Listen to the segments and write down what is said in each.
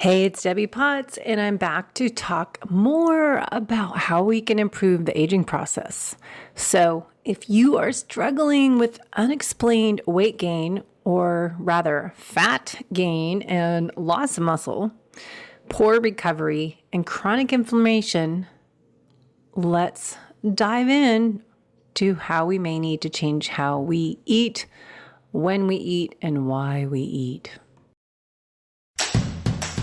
Hey, it's Debbie Potts, and I'm back to talk more about how we can improve the aging process. So, if you are struggling with unexplained weight gain, or rather fat gain and loss of muscle, poor recovery, and chronic inflammation, let's dive in to how we may need to change how we eat, when we eat, and why we eat.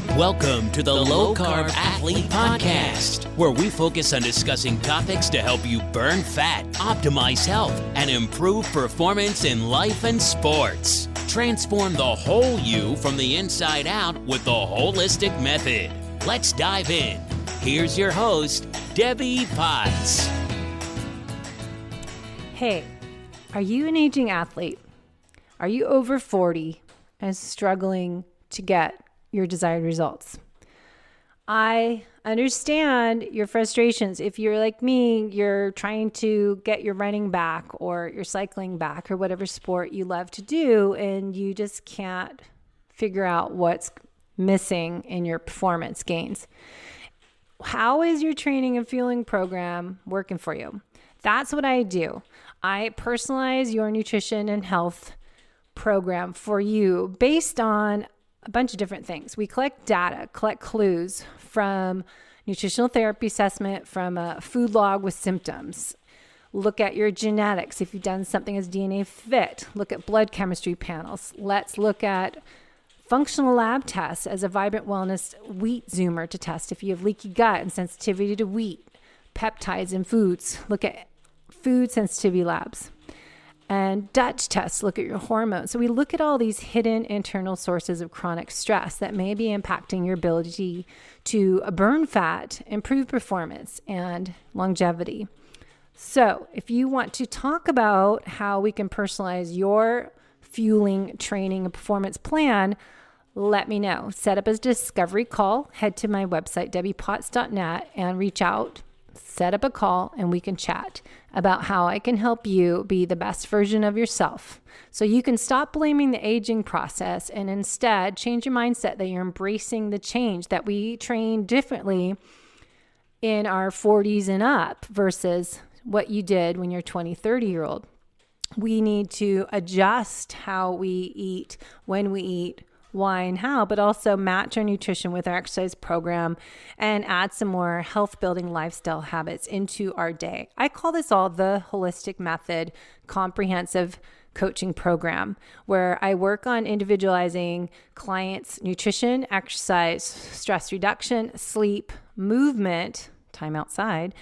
Welcome to the Low Carb Athlete Podcast, where we focus on discussing topics to help you burn fat, optimize health, and improve performance in life and sports. Transform the whole you from the inside out with the holistic method. Let's dive in. Here's your host, Debbie Potts. Hey, are you an aging athlete? Are you over 40 and struggling to get your desired results? I understand your frustrations. If you're like me, you're trying to get your running back or your cycling back or whatever sport you love to do, and you just can't figure out what's missing in your performance gains. How is your training and fueling program working for you? That's what I do. I personalize your nutrition and health program for you based on a bunch of different things. We collect data, collect clues from nutritional therapy assessment, from a food log with symptoms. Look at your genetics. If you've done something as DNA Fit, look at blood chemistry panels. Let's look at functional lab tests as a Vibrant Wellness wheat zoomer to test if you have leaky gut and sensitivity to wheat, peptides in foods. Look at food sensitivity labs. And Dutch tests, look at your hormones. So we look at all these hidden internal sources of chronic stress that may be impacting your ability to burn fat, improve performance, and longevity. So if you want to talk about how we can personalize your fueling, training, and performance plan, let me know. Set up a discovery call. Head to my website, debbiepotts.net, and reach out. Set up a call and we can chat about how I can help you be the best version of yourself. So you can stop blaming the aging process and instead change your mindset that you're embracing the change, that we train differently in our 40s and up versus what you did when you're 20, 30-year-old. We need to adjust how we eat, when we eat, why and how, but also match our nutrition with our exercise program and add some more health building lifestyle habits into our day. I call this all the holistic method comprehensive coaching program, where I work on individualizing clients' nutrition, exercise, stress reduction, sleep, movement, time outside,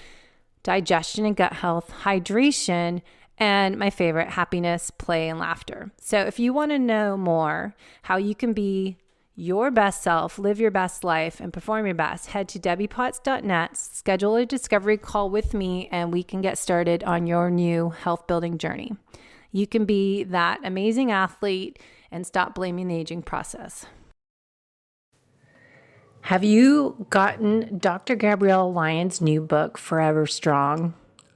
digestion and gut health, hydration, and my favorite, happiness, play, and laughter. So if you want to know more how you can be your best self, live your best life, and perform your best, head to debbiepotts.net, schedule a discovery call with me, and we can get started on your new health building journey. You can be that amazing athlete and stop blaming the aging process. Have you gotten Dr. Gabrielle Lyon's new book, Forever Strong?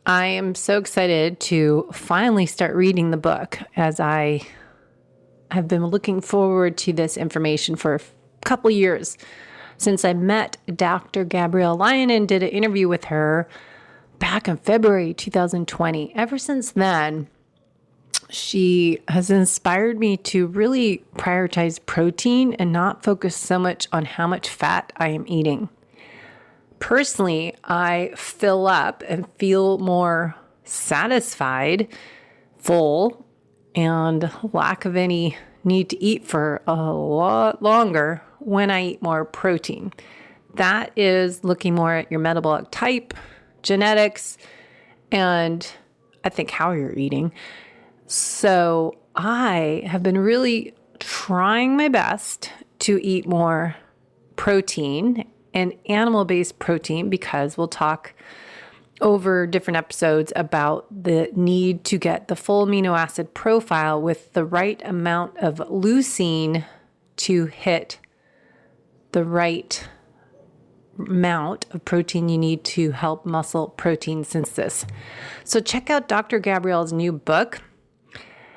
I am so excited to finally start reading the book, as I have been looking forward to this information for a couple years since I met Dr. Gabrielle Lyon and did an interview with her back in February 2020. Ever since then, she has inspired me to really prioritize protein and not focus so much on how much fat I am eating. Personally, I fill up and feel more satisfied, full, and lack of any need to eat for a lot longer when I eat more protein. That is looking more at your metabolic type, genetics, and I think how you're eating. So I have been really trying my best to eat more protein and animal-based protein, because we'll talk over different episodes about the need to get the full amino acid profile with the right amount of leucine to hit the right amount of protein you need to help muscle protein synthesis. So check out Dr. Gabrielle's new book.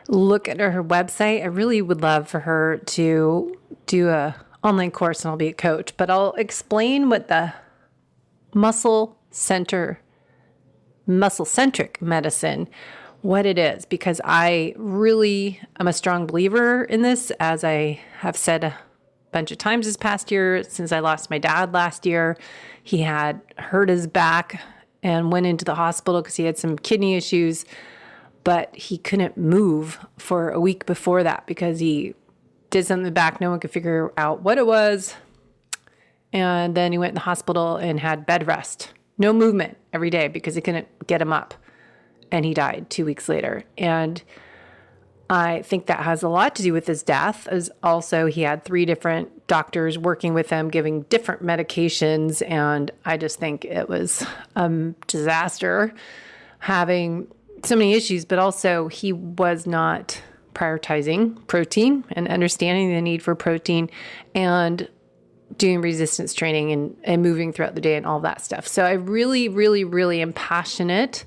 Look at her website. I really would love for her to do a online course and I'll be a coach, but I'll explain what the Muscle-Centric medicine, what it is, because I really am a strong believer in this, as I have said a bunch of times this past year. Since I lost my dad last year, he had hurt his back and went into the hospital because he had some kidney issues, but he couldn't move for a week before that because he did something in the back. No one could figure out what it was. And then he went in the hospital and had bed rest, no movement every day because they couldn't get him up. And he died 2 weeks later. And I think that has a lot to do with his death. As also, he had 3 different doctors working with him, giving different medications. And I just think it was a disaster having so many issues, but also he was not prioritizing protein and understanding the need for protein and doing resistance training and moving throughout the day and all that stuff. So I really, really, really am passionate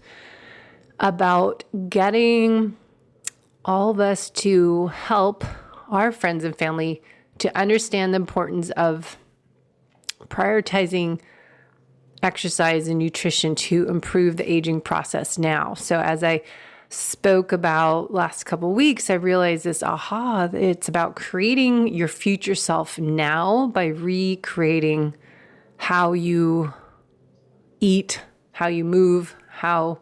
about getting all of us to help our friends and family to understand the importance of prioritizing exercise and nutrition to improve the aging process now. So as I spoke about last couple of weeks, I realized this it's about creating your future self now by recreating how you eat, how you move, how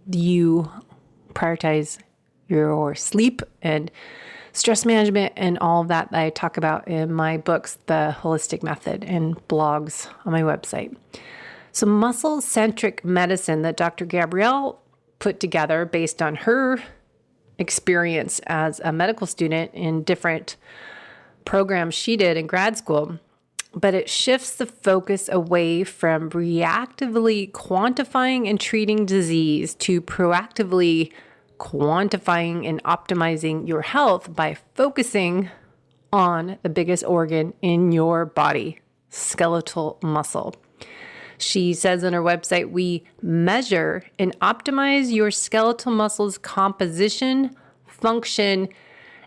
you prioritize your sleep and stress management and all of that I talk about in my books, The Holistic Method, and blogs on my website. So muscle-centric medicine that Dr. Gabrielle put together based on her experience as a medical student in different programs she did in grad school, but it shifts the focus away from reactively quantifying and treating disease to proactively quantifying and optimizing your health by focusing on the biggest organ in your body, skeletal muscle. She says on her website, we measure and optimize your skeletal muscles composition, function,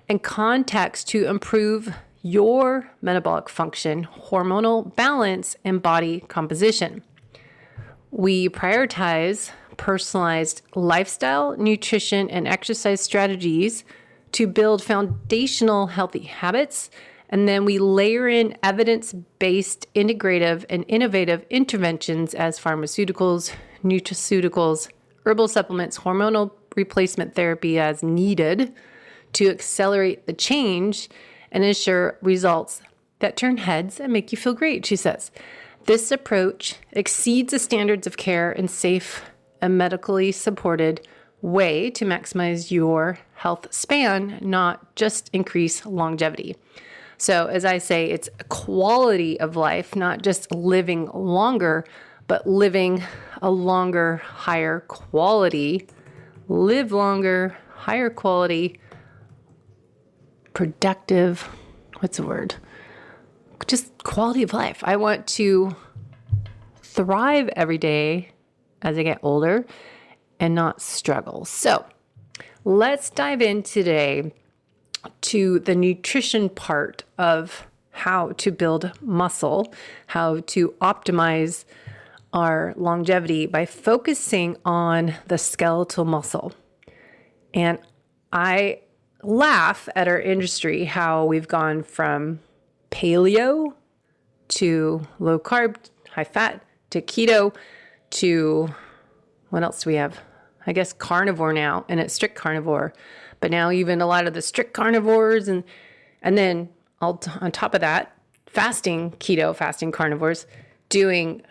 and context to improve your metabolic function, hormonal balance, and body composition. We prioritize personalized lifestyle, nutrition, and exercise strategies to build foundational healthy habits. And then we layer in evidence-based, integrative, and innovative interventions as pharmaceuticals, nutraceuticals, herbal supplements, hormonal replacement therapy as needed to accelerate the change and ensure results that turn heads and make you feel great, she says. This approach exceeds the standards of care and safe and medically supported way to maximize your health span, not just increase longevity. So as I say, it's a quality of life, not just living longer, but living a longer, higher quality, live longer, higher quality, productive, just quality of life. I want to thrive every day as I get older and not struggle. So let's dive in today to the nutrition part of how to build muscle, how to optimize our longevity by focusing on the skeletal muscle. And I laugh at our industry, how we've gone from paleo to low carb, high fat, to keto, to what else do we have? I guess carnivore now, and it's strict carnivore. But now even a lot of the strict carnivores and then on top of that, fasting carnivores, doing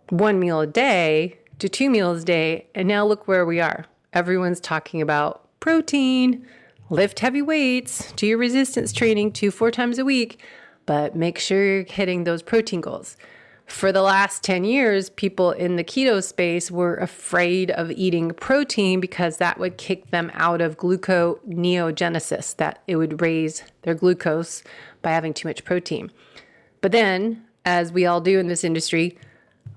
1 meal a day to 2 meals a day. And now look where we are. Everyone's talking about protein, lift heavy weights, do your resistance training 2-4 times a week, but make sure you're hitting those protein goals. For the last 10 years, people in the keto space were afraid of eating protein because that would kick them out of gluconeogenesis, that it would raise their glucose by having too much protein. But then, as we all do in this industry,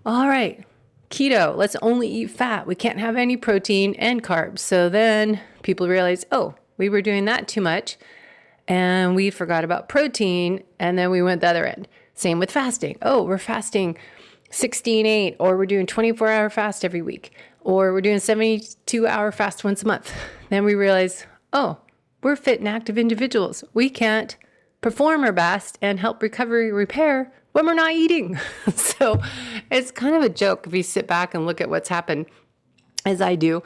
all right, keto, let's only eat fat. We can't have any protein and carbs. So then people realize, oh, we were doing that too much. and we forgot about protein, and then we went the other end. Same with fasting. Oh, we're fasting 16-8, or we're doing 24-hour fast every week, or we're doing 72-hour fast once a month. Then we realize, oh, we're fit and active individuals. We can't perform our best and help recovery repair when we're not eating. So it's kind of a joke if you sit back and look at what's happened, as I do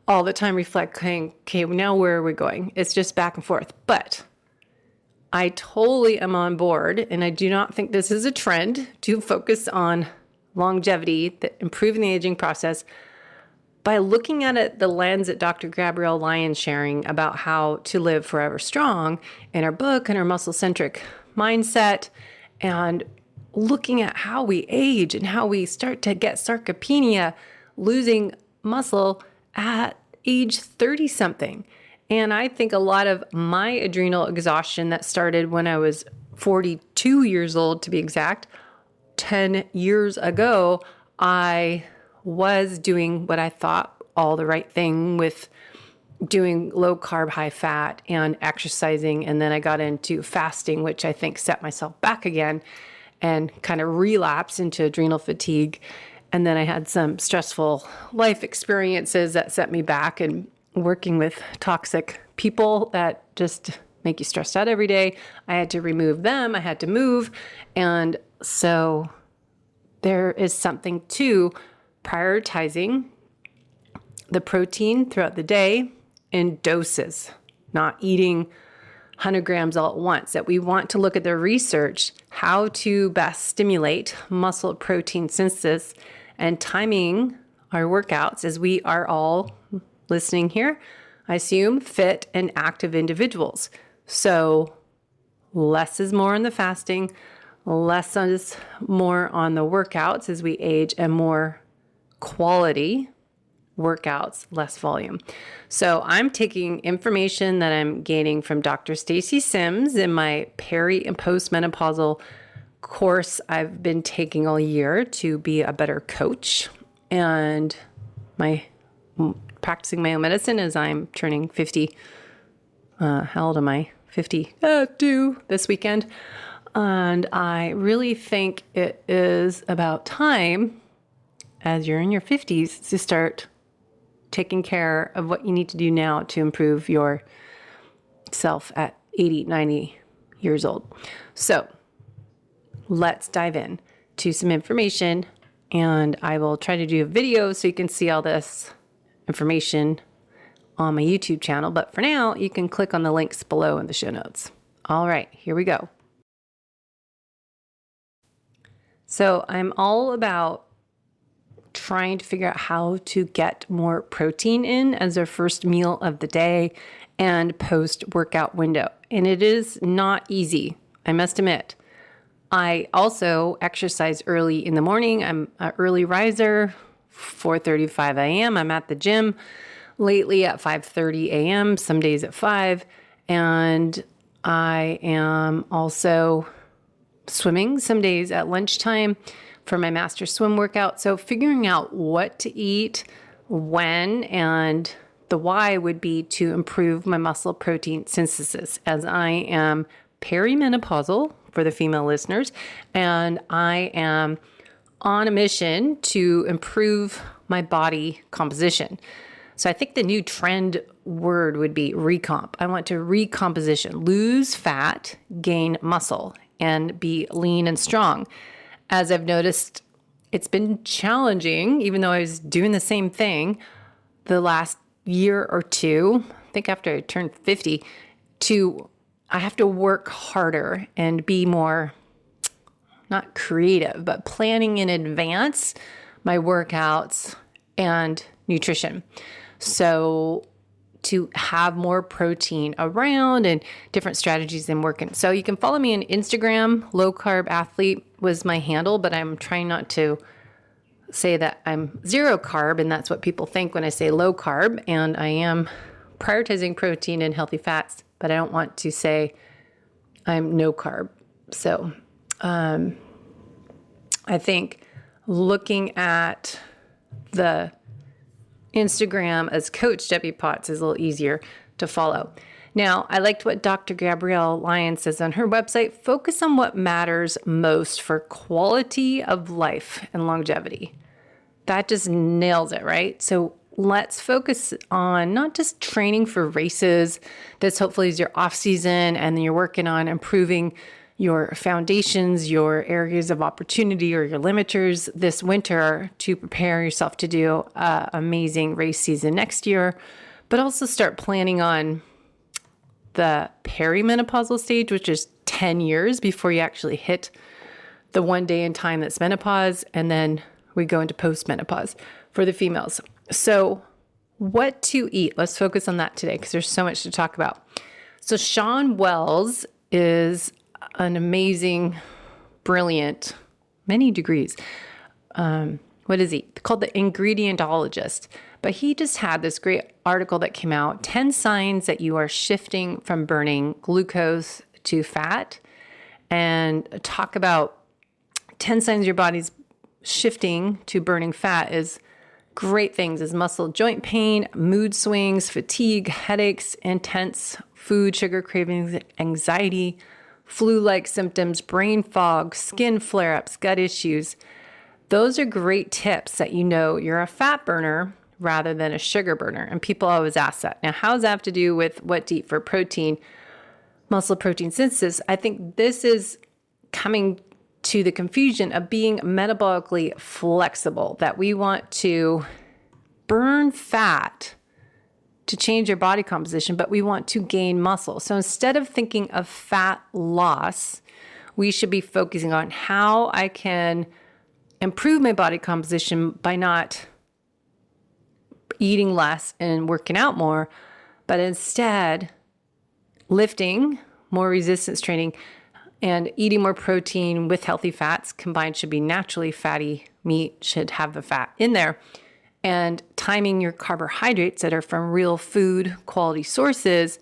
all the time, reflecting, okay, now where are we going? It's just back and forth. But I totally am on board, and I do not think this is a trend to focus on longevity, improving the aging process, by looking at it the lens that Dr. Gabrielle Lyon sharing about how to live forever strong in her book and her Muscle-Centric mindset, and looking at how we age and how we start to get sarcopenia, losing muscle at age 30-something. And I think a lot of my adrenal exhaustion that started when I was 42 years old, to be exact, 10 years ago, I was doing what I thought all the right thing with doing low carb, high fat and exercising. And then I got into fasting, which I think set myself back again and kind of relapsed into adrenal fatigue. And then I had some stressful life experiences that set me back, and working with toxic people that just make you stressed out every day. I had to remove them. I had to move. And so there is something to prioritizing the protein throughout the day in doses, not eating 100 grams all at once, that we want to look at the research, how to best stimulate muscle protein synthesis and timing our workouts, as we are all listening here, I assume, fit and active individuals. So less is more in the fasting, less is more on the workouts as we age, and more quality workouts, less volume. So I'm taking information that I'm gaining from Dr. Stacy Sims in my peri and postmenopausal course I've been taking all year to be a better coach, and practicing my own medicine as I'm turning 50. How old am I? 52 this weekend. And I really think it is about time, as you're in your 50s, to start taking care of what you need to do now to improve yourself at 80, 90 years old. So let's dive in to some information, and I will try to do a video so you can see all this information on my YouTube channel. But for now, you can click on the links below in the show notes. All right, here we go. So I'm all about trying to figure out how to get more protein in as our first meal of the day and post-workout window. And it is not easy, I must admit. I also exercise early in the morning. I'm an early riser, 4:35 a.m. I'm at the gym lately at 5:30 a.m., some days at 5. And I am also swimming some days at lunchtime for my master swim workout. So figuring out what to eat, when, and the why would be to improve my muscle protein synthesis, as I am perimenopausal for the female listeners, and I am on a mission to improve my body composition. So I think the new trend word would be recomp. I want to recomposition, lose fat, gain muscle, and be lean and strong. As I've noticed, it's been challenging, even though I was doing the same thing the last year or two, I think after I turned 50, I have to work harder and be more, not creative, but planning in advance my workouts and nutrition. So to have more protein around and different strategies in working. So you can follow me on Instagram. Low Carb Athlete was my handle, but I'm trying not to say that I'm zero carb, and that's what people think when I say low carb. And I am prioritizing protein and healthy fats, but I don't want to say I'm no carb. So I think looking at the Instagram as Coach Debbie Potts is a little easier to follow. Now, I liked what Dr. Gabrielle Lyon says on her website. Focus on what matters most for quality of life and longevity. That just nails it, right? So let's focus on not just training for races. This hopefully is your off season and then you're working on improving your foundations, your areas of opportunity or your limiters this winter to prepare yourself to do an amazing race season next year, but also start planning on the perimenopausal stage, which is 10 years before you actually hit the one day in time that's menopause. And then we go into postmenopause for the females. So what to eat? Let's focus on that today because there's so much to talk about. So Sean Wells is an amazing, brilliant, many degrees. What is he? Called the ingredientologist. But he just had this great article that came out, 10 signs that you are shifting from burning glucose to fat, and talk about 10 signs your body's shifting to burning fat is great things is muscle joint pain, mood swings, fatigue, headaches, intense food, sugar cravings, anxiety, flu-like symptoms, brain fog, skin flare-ups, gut issues. Those are great tips that you know you're a fat burner rather than a sugar burner. And people always ask that. Now, how does that have to do with what to eat for protein, muscle protein synthesis? I think this is coming to the confusion of being metabolically flexible, that we want to burn fat to change your body composition, but we want to gain muscle. So instead of thinking of fat loss, we should be focusing on how I can improve my body composition by not eating less and working out more, but instead lifting, more resistance training, and eating more protein with healthy fats combined should be naturally fatty meat, should have the fat in there. And timing your carbohydrates that are from real food quality sources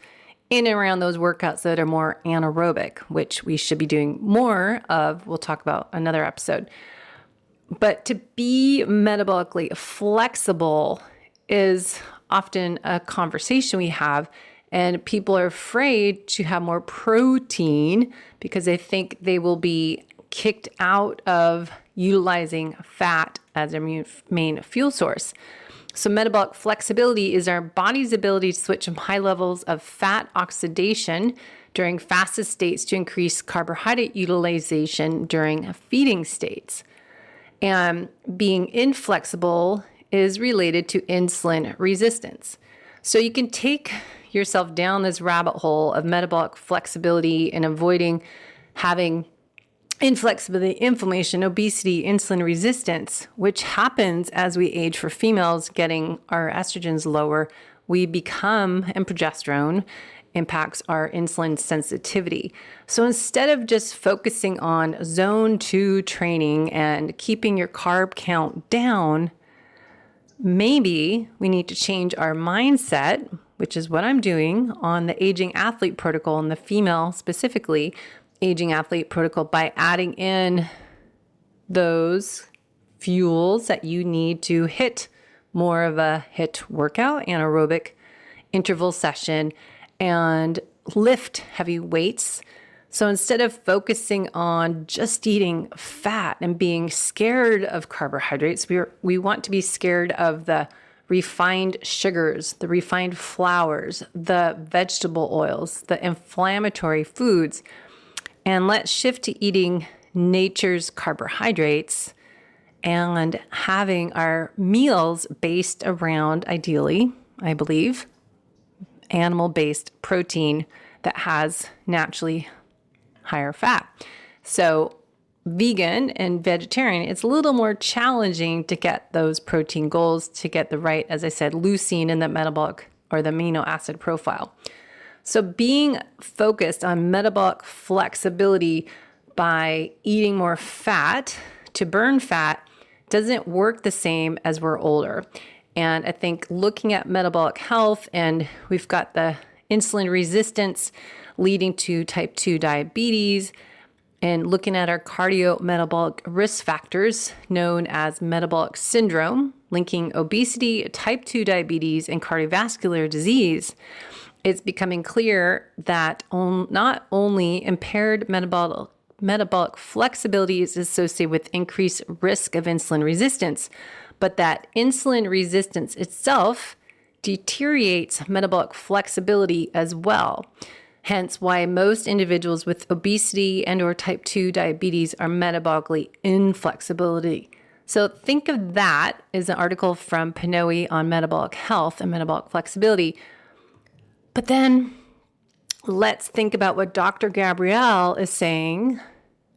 in and around those workouts that are more anaerobic, which we should be doing more of. We'll talk about another episode. But to be metabolically flexible is often a conversation we have, and people are afraid to have more protein because they think they will be kicked out of utilizing fat as their main fuel source. So metabolic flexibility is our body's ability to switch from high levels of fat oxidation during fasted states to increase carbohydrate utilization during feeding states. And being inflexible is related to insulin resistance. So you can take yourself down this rabbit hole of metabolic flexibility and avoiding having inflexibility, inflammation, obesity, insulin resistance, which happens as we age. For females, getting our estrogens lower, we become, and progesterone impacts our insulin sensitivity. So instead of just focusing on zone 2 training and keeping your carb count down, maybe we need to change our mindset, which is what I'm doing on the aging athlete protocol and the female specifically aging athlete protocol, by adding in those fuels that you need to hit more of a HIIT workout, anaerobic interval session, and lift heavy weights. So instead of focusing on just eating fat and being scared of carbohydrates, we want to be scared of the refined sugars, the refined flours, the vegetable oils, the inflammatory foods. And let's shift to eating nature's carbohydrates and having our meals based around, ideally, I believe, animal-based protein that has naturally higher fat. So vegan and vegetarian, it's a little more challenging to get those protein goals, to get the right, as I said, leucine in the metabolic or the amino acid profile. So being focused on metabolic flexibility by eating more fat to burn fat doesn't work the same as we're older. And I think looking at metabolic health, and we've got the insulin resistance leading to type 2 diabetes, and looking at our cardiometabolic risk factors known as metabolic syndrome, linking obesity, type 2 diabetes, and cardiovascular disease. it's becoming clear that not only impaired metabolic flexibility is associated with increased risk of insulin resistance, but that insulin resistance itself deteriorates metabolic flexibility as well. Hence why most individuals with obesity and or type 2 diabetes are metabolically inflexibility. So think of that as an article from Pinoy on metabolic health and metabolic flexibility. But then let's think about what Dr. Gabrielle is saying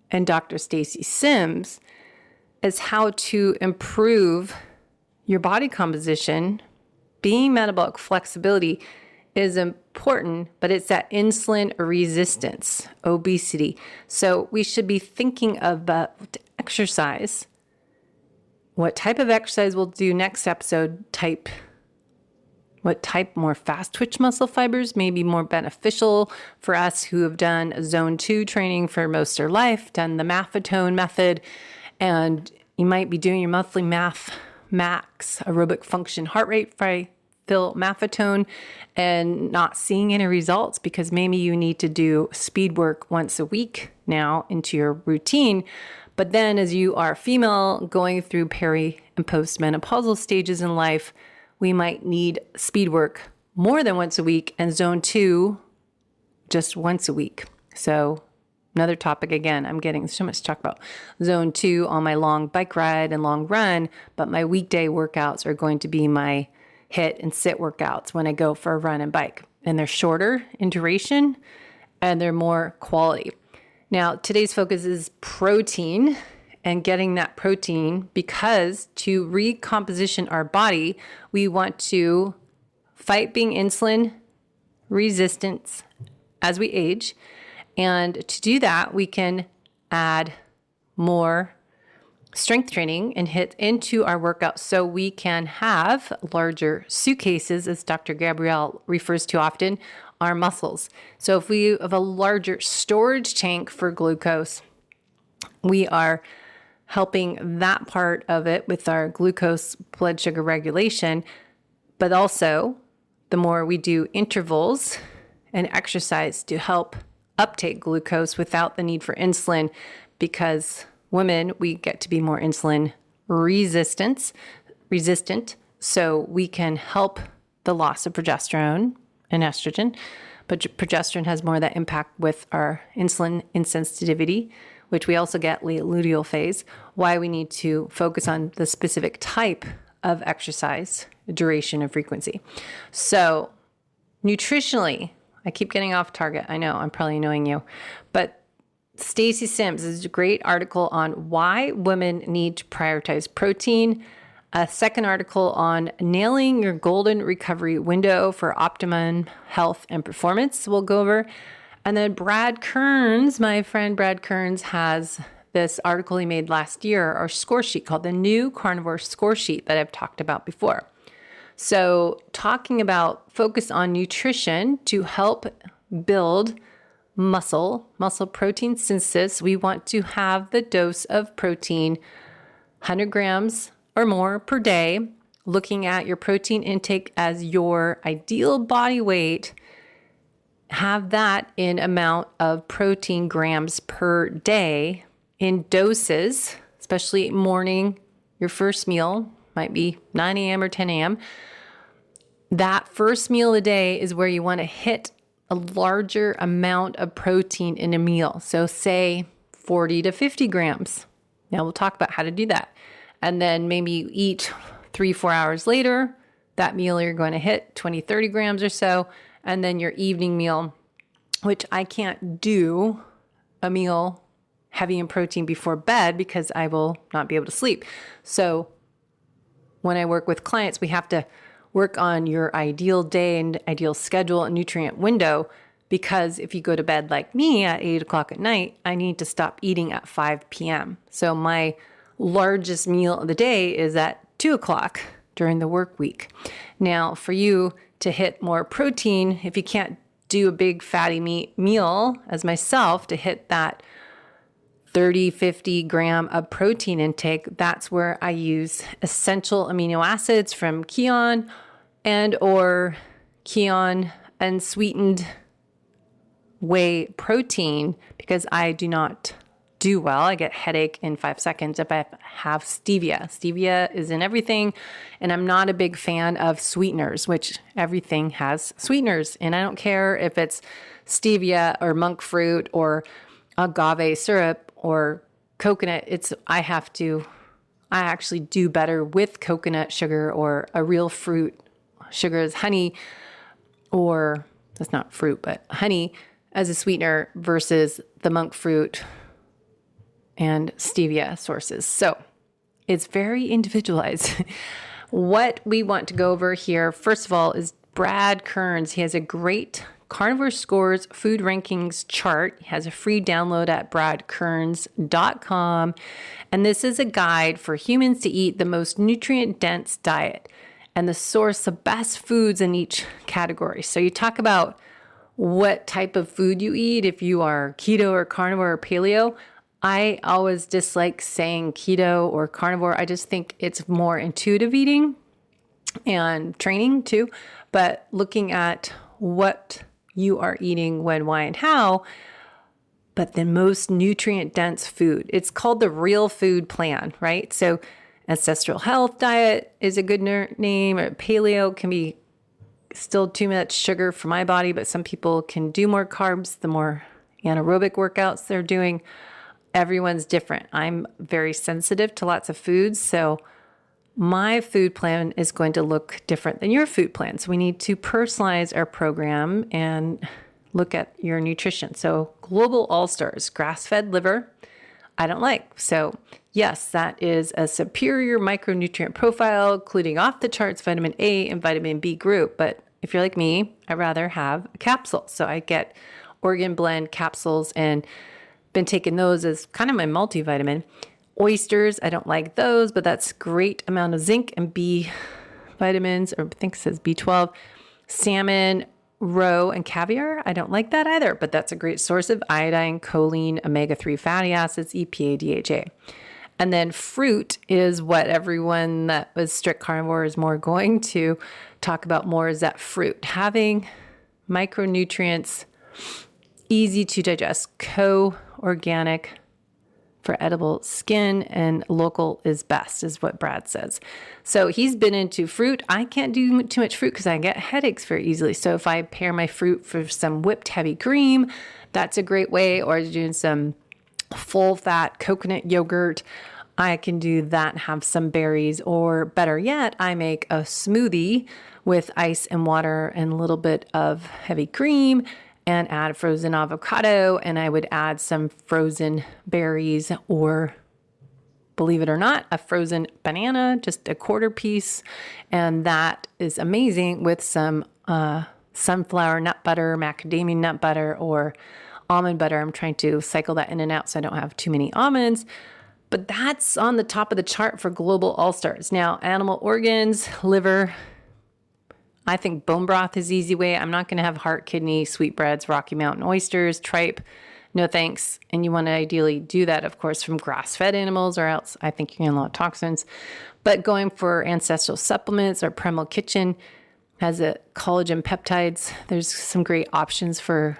and Dr. Stacy Sims is how to improve your body composition. Being metabolic flexibility is important, but it's that insulin resistance, obesity. So we should be thinking about exercise. What type of exercise we'll do next episode, what type, more fast twitch muscle fibers may be more beneficial for us who have done zone 2 training for most of our life, done the maffetone method, and you might be doing your monthly max aerobic function heart rate fill maffetone and not seeing any results because maybe you need to do speed work once a week now into your routine. But then as you are female going through peri and postmenopausal stages in life, we might need speed work more than once a week and zone 2 just once a week. So another topic again, I'm getting so much to talk about. Zone 2 on my long bike ride and long run, but my weekday workouts are going to be my hit and sit workouts when I go for a run and bike. And they're shorter in duration and they're more quality. Now, today's focus is protein and getting that protein because to recomposition our body, we want to fight being insulin resistant as we age. And to do that, we can add more strength training and hit into our workouts so we can have larger suitcases, as Dr. Gabrielle refers to often, our muscles. So if we have a larger storage tank for glucose, we are helping that part of it with our glucose blood sugar regulation. But also, the more we do intervals and exercise to help uptake glucose without the need for insulin, because women, we get to be more insulin resistant, so we can help the loss of progesterone and estrogen. But progesterone has more of that impact with our insulin insensitivity, which we also get late luteal phase, why we need to focus on the specific type of exercise, duration and frequency. So nutritionally, I keep getting off target. I know, I'm probably annoying you, but Stacy Sims is a great article on why women need to prioritize protein. A second article on nailing your golden recovery window for optimum health and performance we'll go over. And then Brad Kearns, my friend Brad Kearns, has this article he made last year, our score sheet called the New Carnivore Score Sheet that I've talked about before. So talking about focus on nutrition to help build muscle protein synthesis, we want to have the dose of protein 100 grams or more per day, looking at your protein intake as your ideal body weight. Have that in amount of protein grams per day in doses, especially morning, your first meal might be 9 a.m. or 10 a.m. That first meal of the day is where you want to hit a larger amount of protein in a meal. So say 40 to 50 grams. Now we'll talk about how to do that. And then maybe you eat 3-4 hours later, that meal you're going to hit 20, 30 grams or so. And then your evening meal, which I can't do a meal heavy in protein before bed because I will not be able to sleep. So when I work with clients, we have to work on your ideal day and ideal schedule and nutrient window, because if you go to bed like me at 8 o'clock at night, I need to stop eating at 5 p.m. So my largest meal of the day is at 2 o'clock during the work week. Now, for you to hit more protein, if you can't do a big fatty meat meal as myself to hit that 30, 50 gram of protein intake, that's where I use essential amino acids from Kion and or Kion unsweetened whey protein because I do not do well. I get headache in 5 seconds if I have stevia. Stevia is in everything, and I'm not a big fan of sweeteners, which everything has sweeteners. And I don't care if it's stevia or monk fruit or agave syrup or coconut. I actually do better with coconut sugar or a real fruit sugar as honey, or that's not fruit, but honey as a sweetener versus the monk fruit and stevia sources. So it's very individualized. What we want to go over here, first of all, is Brad Kearns. He has a great Carnivore Scores food rankings chart. He has a free download at bradkearns.com. And this is a guide for humans to eat the most nutrient-dense diet and the source of best foods in each category. So you talk about what type of food you eat, if you are keto or carnivore or paleo. I always dislike saying keto or carnivore. I just think it's more intuitive eating and training too. But looking at what you are eating, when, why, and how, but the most nutrient dense food. It's called the Real Food Plan, right? So Ancestral Health Diet is a good name. Or paleo can be still too much sugar for my body, but some people can do more carbs the more anaerobic workouts they're doing. Everyone's different. I'm very sensitive to lots of foods, so my food plan is going to look different than your food plan. So we need to personalize our program and look at your nutrition. So Global All-Stars, grass-fed liver, I don't like. So yes, that is a superior micronutrient profile, including off the charts vitamin A and vitamin B group. But if you're like me, I'd rather have a capsule. So I get Organ Blend capsules and been taking those as kind of my multivitamin. Oysters, I don't like those, but that's great amount of zinc and B vitamins, or I think it says B12. Salmon, roe, and caviar, I don't like that either, but that's a great source of iodine, choline, omega-3 fatty acids, EPA, DHA. And then fruit is what everyone that was strict carnivore is more going to talk about more, is that fruit. Having micronutrients, easy to digest, co-organic for edible skin, and local is best, is what Brad says. So he's been into fruit. I can't do too much fruit because I get headaches very easily. So if I pair my fruit for some whipped heavy cream, that's a great way, or doing some full fat coconut yogurt, I can do that, have some berries, or better yet, I make a smoothie with ice and water and a little bit of heavy cream and add frozen avocado, and I would add some frozen berries, or believe it or not, a frozen banana, just a quarter piece. And that is amazing with some sunflower nut butter, macadamia nut butter, or almond butter. I'm trying to cycle that in and out so I don't have too many almonds. But that's on the top of the chart for Global All-Stars. Now, animal organs, liver, I think bone broth is easy way. I'm not going to have heart, kidney, sweetbreads, Rocky Mountain oysters, tripe. No thanks. And you want to ideally do that, of course, from grass-fed animals, or else I think you're going to have a lot of toxins. But going for ancestral supplements, or Primal Kitchen has a collagen peptides. There's some great options for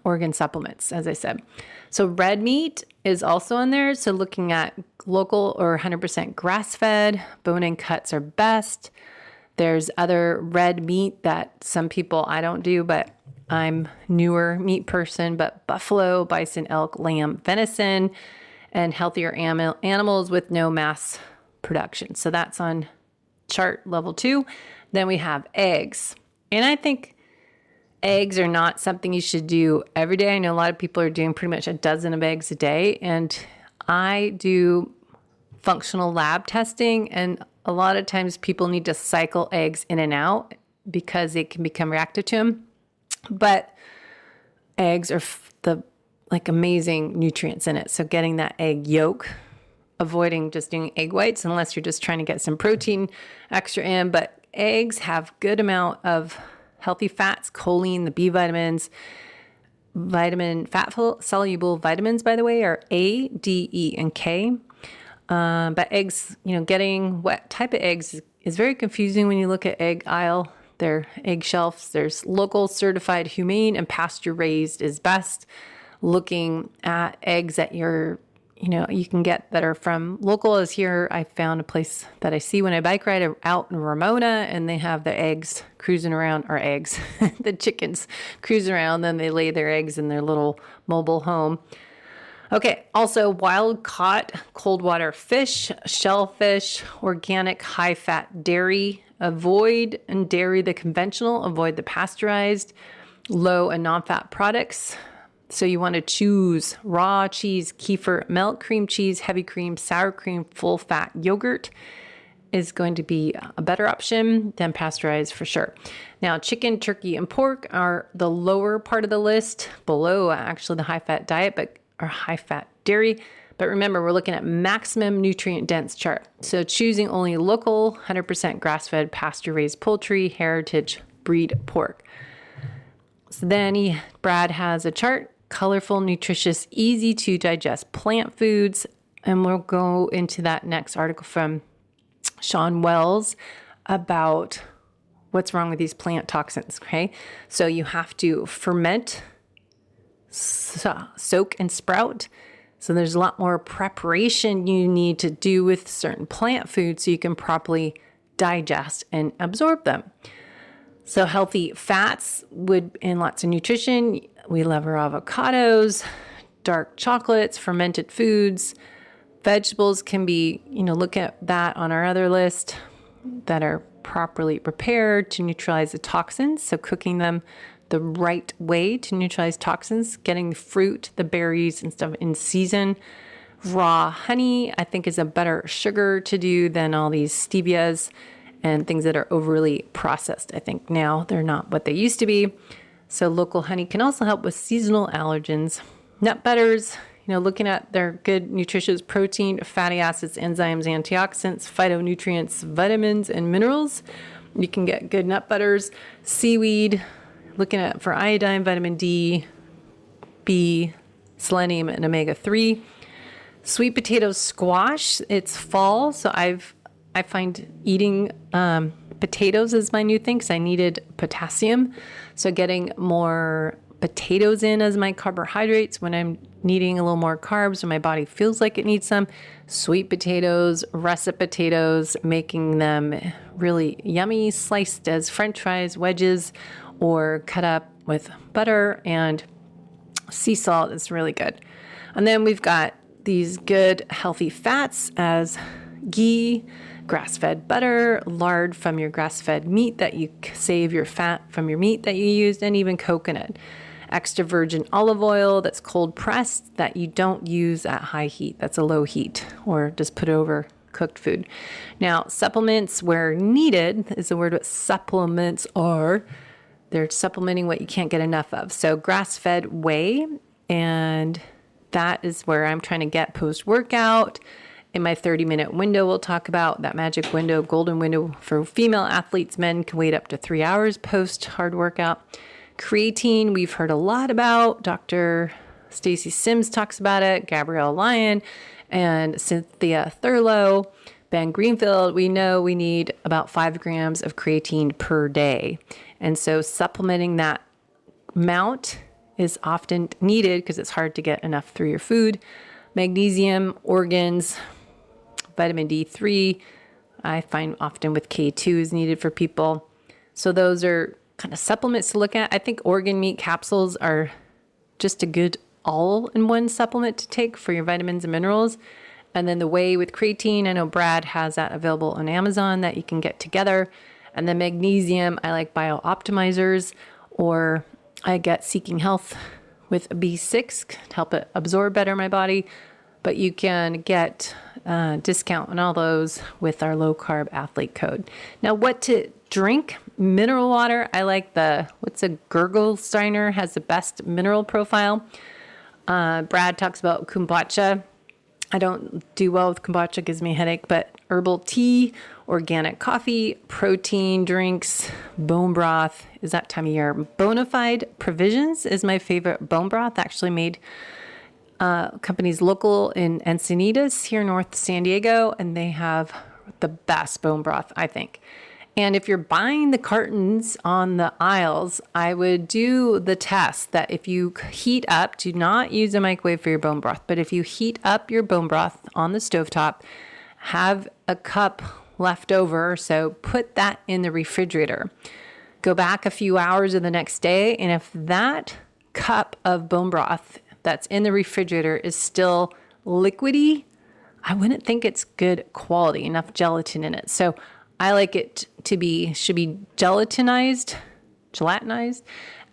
organ supplements, as I said. So red meat is also on there. So looking at local or 100% grass-fed, bone-in cuts are best. There's other red meat that some people, I don't do, but I'm newer meat person, but buffalo, bison, elk, lamb, venison, and healthier animals with no mass production. So that's on chart level 2. Then we have eggs. And I think eggs are not something you should do every day. I know a lot of people are doing pretty much a dozen of eggs a day. And I do functional lab testing, and a lot of times people need to cycle eggs in and out because they can become reactive to them. But eggs are the amazing nutrients in it. So getting that egg yolk, avoiding just doing egg whites unless you're just trying to get some protein extra in. But eggs have good amount of healthy fats, choline, the B vitamins, fat soluble vitamins, by the way, are A, D, E, and K. But eggs, getting what type of eggs is very confusing when you look at egg aisle. their egg shelves. There's local, certified, humane, and pasture raised is best. Looking at eggs that you can get that are from local is here. I found a place that I see when I bike ride out in Ramona, and they have the eggs cruising around, or eggs, the chickens cruising around. Then they lay their eggs in their little mobile home. Okay, also wild caught cold water fish, shellfish, organic high fat dairy. Avoid and dairy the conventional, avoid the pasteurized, low and non-fat products. So you want to choose raw cheese, kefir, milk, cream cheese, heavy cream, sour cream, full fat yogurt is going to be a better option than pasteurized for sure. Now, chicken, turkey, and pork are the lower part of the list, below actually the high fat diet, or high fat dairy. But remember, we're looking at maximum nutrient dense chart. So choosing only local, 100% grass-fed, pasture-raised poultry, heritage breed pork. So then Brad has a chart. Colorful, nutritious, easy to digest plant foods. And we'll go into that next article from Sean Wells about what's wrong with these plant toxins. Okay. So you have to ferment, soak, and sprout. So there's a lot more preparation you need to do with certain plant foods so you can properly digest and absorb them. So healthy fats and lots of nutrition. We love our avocados, dark chocolates, fermented foods. Vegetables can be, look at that on our other list, that are properly prepared to neutralize the toxins. So cooking them the right way to neutralize toxins, getting the fruit, the berries and stuff in season. Raw honey, I think, is a better sugar to do than all these stevias and things that are overly processed. I think now they're not what they used to be. So local honey can also help with seasonal allergens. Nut butters, looking at their good nutritious protein, fatty acids, enzymes, antioxidants, phytonutrients, vitamins, and minerals. You can get good nut butters. Seaweed, looking at for iodine, vitamin D, B, selenium, and omega-3. Sweet potato squash, it's fall, so I find eating potatoes is my new thing because I needed potassium. So getting more potatoes in as my carbohydrates when I'm needing a little more carbs or my body feels like it needs some. Sweet potatoes, russet potatoes, making them really yummy, sliced as French fries, wedges, or cut up with butter and sea salt is really good. And then we've got these good healthy fats as ghee, grass-fed butter, lard from your grass-fed meat that you save your fat from your meat that you used, and even coconut. Extra virgin olive oil that's cold pressed that you don't use at high heat. That's a low heat, or just put over cooked food. Now, supplements where needed is the word what supplements are. They're supplementing what you can't get enough of. So grass-fed whey, and that is where I'm trying to get post-workout. In my 30-minute window, we'll talk about that magic window, golden window for female athletes. Men can wait up to 3 hours post hard workout. Creatine, we've heard a lot about. Dr. Stacy Sims talks about it, Gabrielle Lyon, and Cynthia Thurlow. Ben Greenfield, we know we need about 5 grams of creatine per day. And so supplementing that amount is often needed because it's hard to get enough through your food. Magnesium, organs, vitamin D3, I find often with K2 is needed for people. So those are kind of supplements to look at. I think organ meat capsules are just a good all-in-one supplement to take for your vitamins and minerals. And then the whey with creatine, I know Brad has that available on Amazon that you can get together. And then magnesium, I like Bio-Optimizers, or I get Seeking Health with B6 to help it absorb better in my body. But you can get discount on all those with our low-carb athlete code. Now, what to drink? Mineral water. I like Gergelsteiner has the best mineral profile. Brad talks about kombucha. I don't do well with kombucha, gives me a headache, but herbal tea, organic coffee, protein drinks, bone broth is that time of year. Bonafide Provisions is my favorite bone broth, actually made companies local in Encinitas here north San Diego, and they have the best bone broth, I think. And if you're buying the cartons on the aisles, I would do the test that if you heat up, do not use a microwave for your bone broth, but if you heat up your bone broth on the stovetop, have a cup left over, so put that in the refrigerator. Go back a few hours of the next day, and if that cup of bone broth that's in the refrigerator is still liquidy, I wouldn't think it's good quality, enough gelatin in it. So I like it should be gelatinized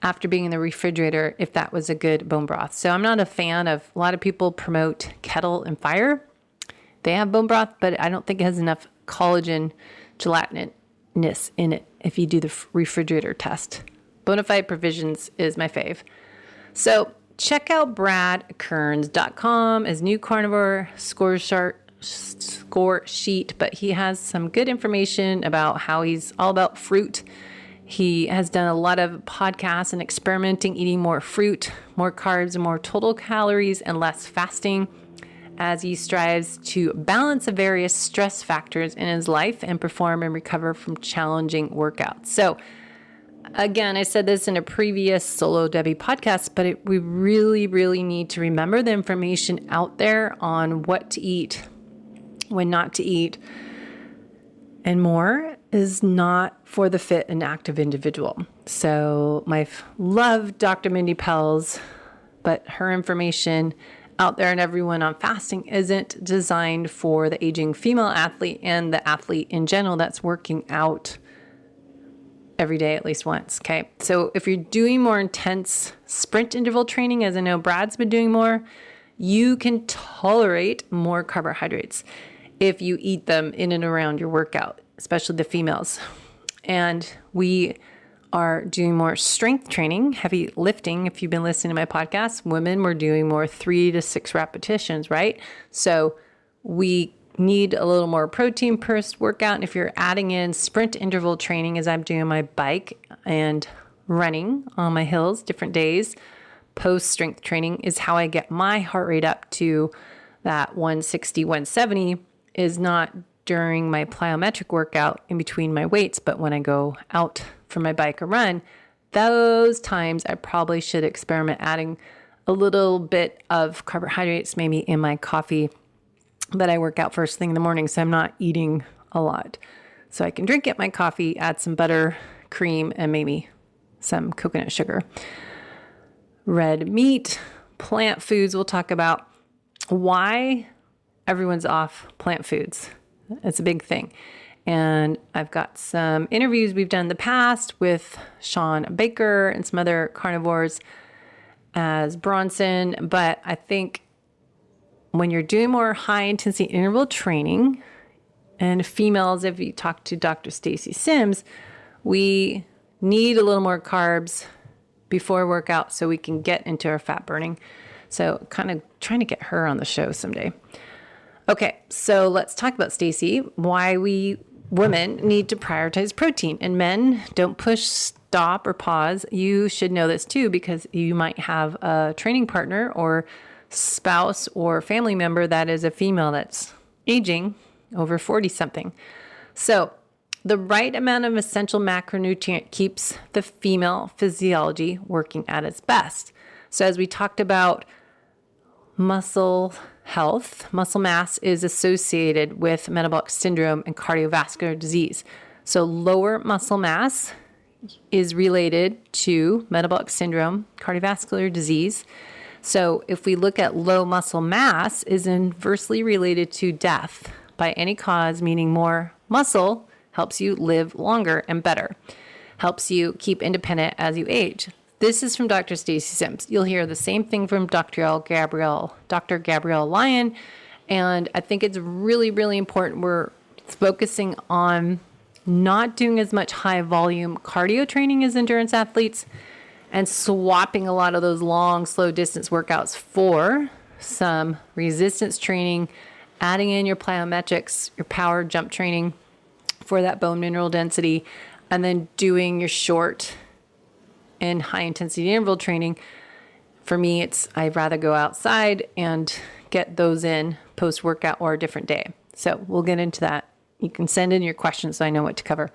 after being in the refrigerator if that was a good bone broth. So I'm not a fan of, a lot of people promote Kettle and Fire. They have bone broth, but I don't think it has enough collagen gelatinous in it if you do the refrigerator test. Bonafide Provisions is my fave. So check out bradkearns.com as new carnivore score sheet, but he has some good information about how he's all about fruit. He has done a lot of podcasts and experimenting, eating more fruit, more carbs, and more total calories, and less fasting as he strives to balance the various stress factors in his life and perform and recover from challenging workouts. So again, I said this in a previous Solo Debbie podcast, but we really, really need to remember the information out there on what to eat, when not to eat, and more is not for the fit and active individual. So love Dr. Mindy Pelz, but her information out there and everyone on fasting isn't designed for the aging female athlete and the athlete in general that's working out every day at least once. Okay. So if you're doing more intense sprint interval training, as I know Brad's been doing more, you can tolerate more carbohydrates if you eat them in and around your workout, especially the females. And we are doing more strength training, heavy lifting. If you've been listening to my podcast, women were doing more 3 to 6 repetitions, right? So we need a little more protein post workout. And if you're adding in sprint interval training, as I'm doing my bike and running on my hills different days, post strength training is how I get my heart rate up to that 160, 170 is not during my plyometric workout in between my weights, but when I go out for my bike or run, those times I probably should experiment adding a little bit of carbohydrates, maybe in my coffee, but I work out first thing in the morning, so I'm not eating a lot. So I can drink it, my coffee, add some butter, cream, and maybe some coconut sugar. Red meat, plant foods, we'll talk about why everyone's off plant foods. It's a big thing. And I've got some interviews we've done in the past with Sean Baker and some other carnivores as Bronson. But I think when you're doing more high intensity interval training, and females, if you talk to Dr. Stacy Sims, we need a little more carbs before workout so we can get into our fat burning. So kind of trying to get her on the show someday. Okay, so let's talk about Stacy, why we women need to prioritize protein and men don't push stop or pause. You should know this too, because you might have a training partner or spouse or family member that is a female that's aging over 40 something. So the right amount of essential macronutrient keeps the female physiology working at its best. So as we talked about muscle health, muscle mass is associated with metabolic syndrome and cardiovascular disease. So lower muscle mass is related to metabolic syndrome, cardiovascular disease. So if we look at low muscle mass is inversely related to death by any cause, meaning more muscle helps you live longer and better, helps you keep independent as you age. This is from Dr. Stacy Sims. You'll hear the same thing from Dr. Gabrielle Lyon. And I think it's really, really important. We're focusing on not doing as much high volume cardio training as endurance athletes and swapping a lot of those long, slow distance workouts for some resistance training, adding in your plyometrics, your power jump training for that bone mineral density, and then doing your short and high intensity interval training. For me, I'd rather go outside and get those in post workout or a different day. So we'll get into that You can send in your questions so I know what to cover.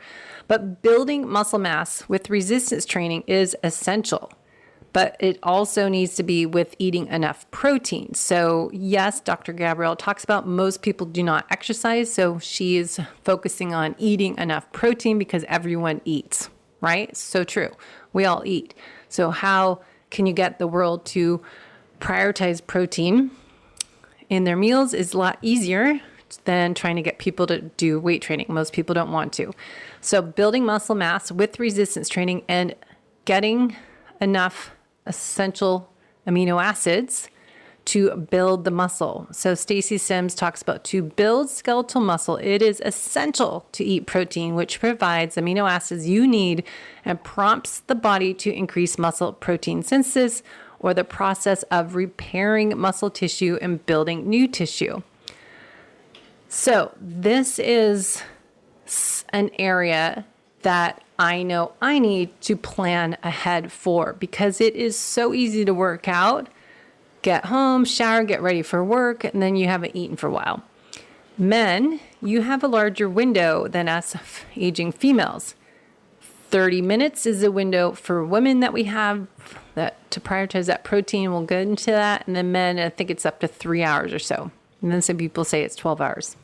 But building muscle mass with resistance training is essential, but it also needs to be with eating enough protein. So yes, Dr. Gabrielle talks about most people do not exercise. So she is focusing on eating enough protein because everyone eats, right? So true. We all eat. So how can you get the world to prioritize protein in their meals is a lot easier than trying to get people to do weight training. Most people don't want to. So building muscle mass with resistance training and getting enough essential amino acids to build the muscle. So Stacy Sims talks about to build skeletal muscle, it is essential to eat protein, which provides amino acids you need and prompts the body to increase muscle protein synthesis or the process of repairing muscle tissue and building new tissue. So this is an area that I know I need to plan ahead for because it is so easy to work out, get home, shower, get ready for work, and then you haven't eaten for a while. Men, you have a larger window than us aging females. 30 minutes is a window for women that we have that to prioritize that protein. We'll get into that. And then men, I think it's up to 3 hours or so. And then some people say it's 12 hours.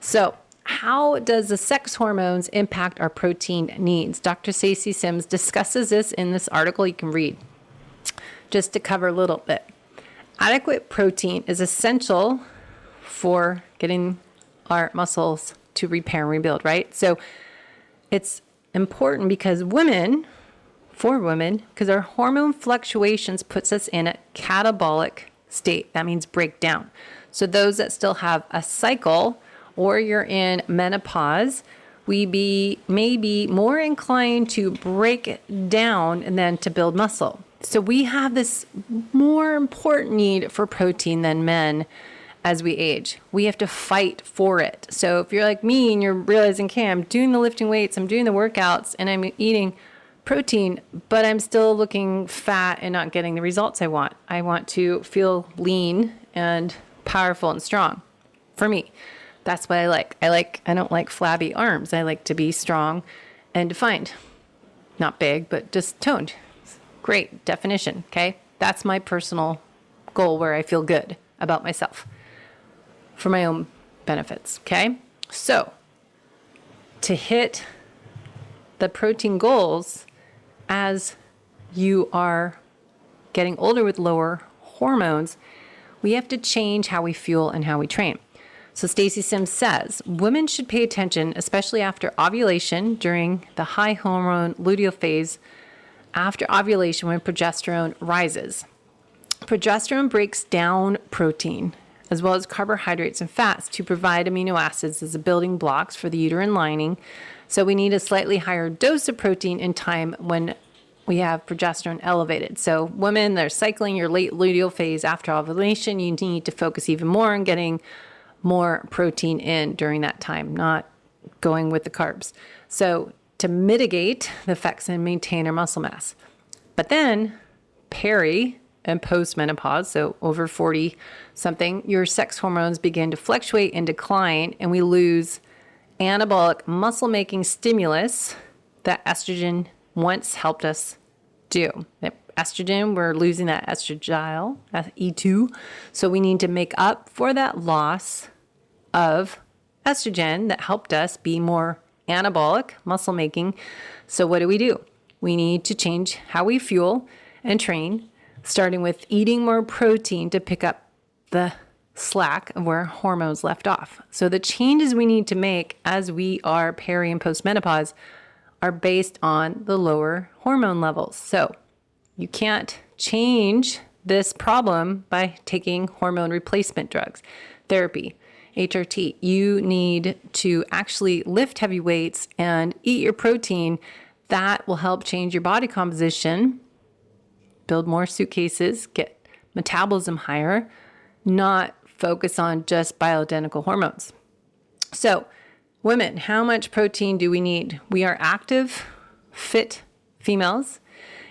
So how does the sex hormones impact our protein needs? Dr. Stacy Sims discusses this in this article you can read. Just to cover a little bit. Adequate protein is essential for getting our muscles to repair and rebuild, right? So it's important because because our hormone fluctuations puts us in a catabolic state. That means breakdown. So those that still have a cycle or you're in menopause, may be more inclined to break down than to build muscle. So we have this more important need for protein than men as we age. We have to fight for it. So if you're like me and you're realizing, okay, I'm doing the lifting weights, I'm doing the workouts, and I'm eating protein, but I'm still looking fat and not getting the results I want. I want to feel lean and powerful and strong. For me, that's what I like. I don't like flabby arms. I like to be strong and defined. Not big, but just toned. Great definition, okay? That's my personal goal where I feel good about myself for my own benefits, okay? So to hit the protein goals as you are getting older with lower hormones, we have to change how we fuel and how we train. So Stacy Sims says, women should pay attention, especially after ovulation during the high hormone luteal phase, after ovulation when progesterone rises. Progesterone breaks down protein as well as carbohydrates and fats to provide amino acids as the building blocks for the uterine lining. So we need a slightly higher dose of protein in time when we have progesterone elevated. So women that are cycling your late luteal phase after ovulation, you need to focus even more on getting more protein in during that time, not going with the carbs. So to mitigate the effects and maintain our muscle mass. But then peri and postmenopause, so over 40 something, your sex hormones begin to fluctuate and decline, and we lose anabolic muscle making stimulus that estrogen once helped us do. Estrogen, we're losing that estradiol, E2. So we need to make up for that loss of estrogen that helped us be more anabolic, muscle making. So what do? We need to change how we fuel and train, starting with eating more protein to pick up the slack of where hormones left off. So the changes we need to make as we are peri and postmenopause are based on the lower hormone levels. So you can't change this problem by taking hormone replacement drugs, therapy, HRT. You need to actually lift heavy weights and eat your protein. That will help change your body composition, build more suitcases, get metabolism higher, not focus on just bioidentical hormones. So women, how much protein do we need? We are active, fit females.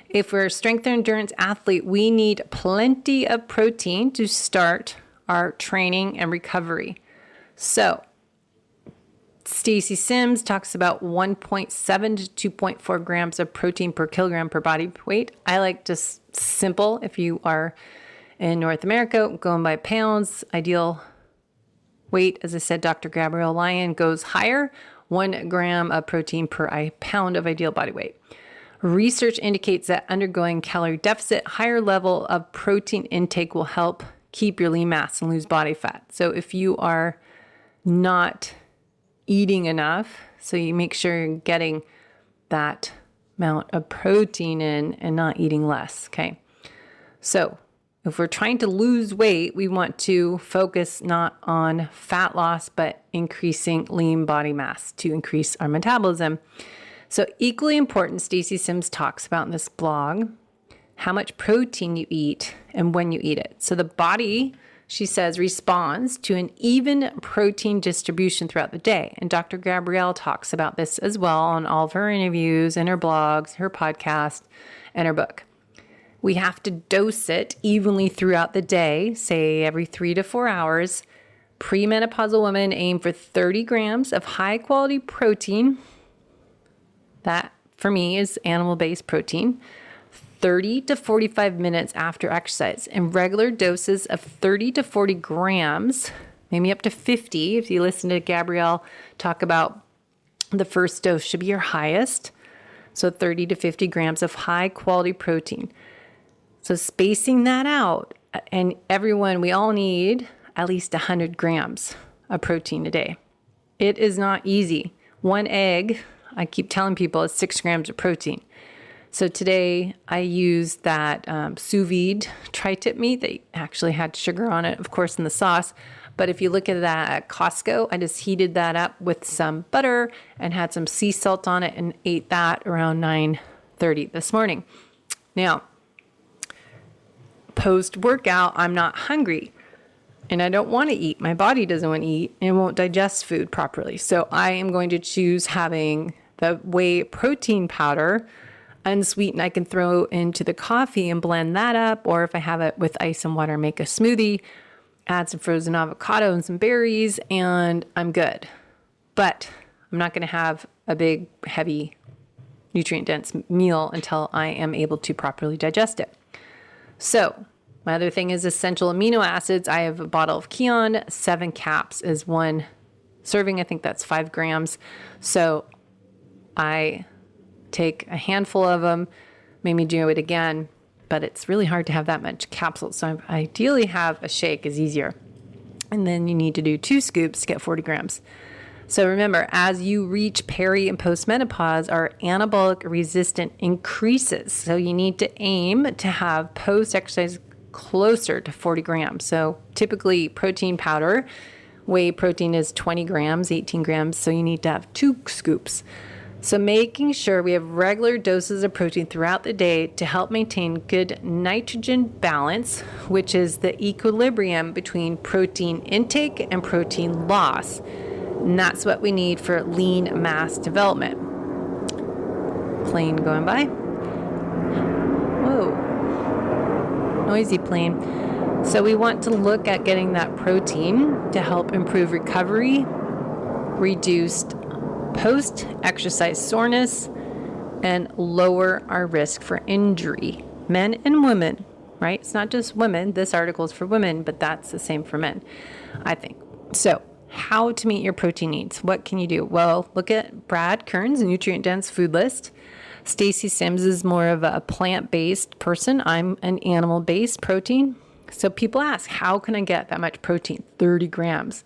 If we're a strength and endurance athlete, we need plenty of protein to start our training and recovery. So Stacy Sims talks about 1.7 to 2.4 grams of protein per kilogram per body weight. I like just simple. If you are in North America, going by pounds, ideal weight, as I said, Dr. Gabrielle Lyon goes higher, 1 gram of protein per pound of ideal body weight. Research indicates that undergoing calorie deficit, higher level of protein intake will help keep your lean mass and lose body fat. So if you are not eating enough, so you make sure you're getting that amount of protein in and not eating less, okay? So if we're trying to lose weight, we want to focus not on fat loss, but increasing lean body mass to increase our metabolism. So equally important, Stacy Sims talks about in this blog, how much protein you eat and when you eat it. So the body, she says, responds to an even protein distribution throughout the day. And Dr. Gabrielle talks about this as well on all of her interviews and her blogs, her podcast, and her book. We have to dose it evenly throughout the day, say every 3 to 4 hours. Premenopausal women aim for 30 grams of high quality protein. That, for me, is animal-based protein. 30 to 45 minutes after exercise, and regular doses of 30 to 40 grams, maybe up to 50. If you listen to Gabrielle talk about the first dose should be your highest. So 30 to 50 grams of high quality protein. So spacing that out, and everyone, we all need at least 100 grams of protein a day. It is not easy. One egg, I keep telling people, is 6 grams of protein. So today I used that sous vide tri-tip meat that actually had sugar on it, of course, in the sauce. But if you look at that at Costco, I just heated that up with some butter and had some sea salt on it and ate that around 9:30 this morning. Now, post-workout, I'm not hungry and I don't want to eat. My body doesn't want to eat and it won't digest food properly. So I am going to choose having the whey protein powder unsweetened. I can throw into the coffee and blend that up, or if I have it with ice and water, make a smoothie, add some frozen avocado and some berries, and I'm good. But I'm not going to have a big, heavy, nutrient-dense meal until I am able to properly digest it. So my other thing is essential amino acids. I have a bottle of Kion. 7 caps is 1 serving. I think that's 5 grams. So I take a handful of them, maybe do it again, but it's really hard to have that much capsules. So I ideally have a shake is easier. And then you need to do 2 scoops to get 40 grams. So remember, as you reach peri and postmenopause, our anabolic resistance increases. So you need to aim to have post-exercise closer to 40 grams. So typically protein powder, whey protein is 20 grams, 18 grams. So you need to have 2 scoops. So making sure we have regular doses of protein throughout the day to help maintain good nitrogen balance, which is the equilibrium between protein intake and protein loss. And that's what we need for lean mass development. Plane going by. Whoa. Noisy plane. So we want to look at getting that protein to help improve recovery, reduced post-exercise soreness, and lower our risk for injury. Men and women, right? It's not just women. This article is for women, but that's the same for men, I think. So how to meet your protein needs. What can you do? Well, look at Brad Kern's nutrient-dense food list. Stacy Sims is more of a plant-based person. I'm an animal-based protein. So people ask, how can I get that much protein? 30 grams.